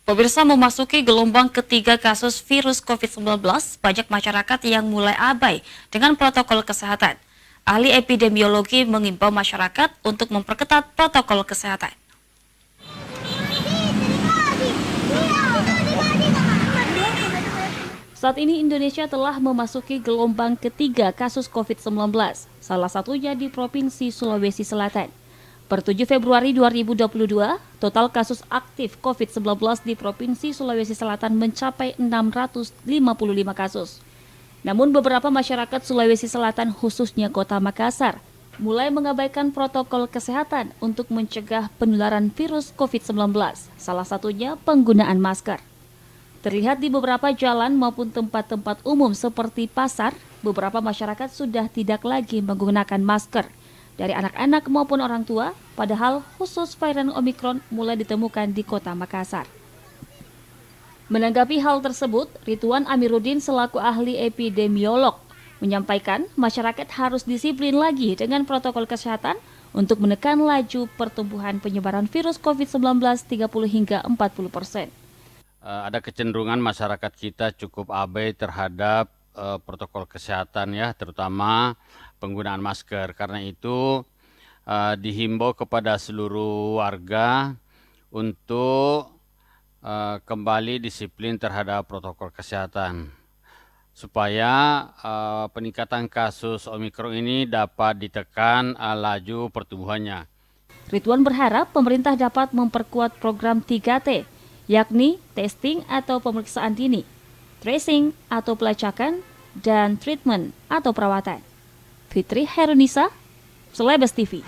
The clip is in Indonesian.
Pemirsa, memasuki gelombang ketiga kasus virus COVID-19, banyak masyarakat yang mulai abai dengan protokol kesehatan. Ahli epidemiologi mengimbau masyarakat untuk memperketat protokol kesehatan. Saat ini Indonesia telah memasuki gelombang ketiga kasus COVID-19, salah satunya di Provinsi Sulawesi Selatan. Per 7 Februari 2022, total kasus aktif COVID-19 di Provinsi Sulawesi Selatan mencapai 655 kasus. Namun beberapa masyarakat Sulawesi Selatan khususnya Kota Makassar mulai mengabaikan protokol kesehatan untuk mencegah penularan virus COVID-19, salah satunya penggunaan masker. Terlihat di beberapa jalan maupun tempat-tempat umum seperti pasar, beberapa masyarakat sudah tidak lagi menggunakan masker. Dari anak-anak maupun orang tua, padahal khusus varian Omikron mulai ditemukan di Kota Makassar. Menanggapi hal tersebut, Ridwan Amiruddin selaku ahli epidemiolog menyampaikan masyarakat harus disiplin lagi dengan protokol kesehatan untuk menekan laju pertumbuhan penyebaran virus COVID-19 30 hingga 40%. Ada kecenderungan masyarakat kita cukup abai terhadap protokol kesehatan ya, terutama penggunaan masker. Karena itu dihimbau kepada seluruh warga untuk kembali disiplin terhadap protokol kesehatan supaya peningkatan kasus Omikron ini dapat ditekan laju pertumbuhannya. Ridwan berharap pemerintah dapat memperkuat program 3T, yakni testing atau pemeriksaan dini, tracing atau pelacakan, dan treatment atau perawatan. Fitri Herunisa, Celebes TV.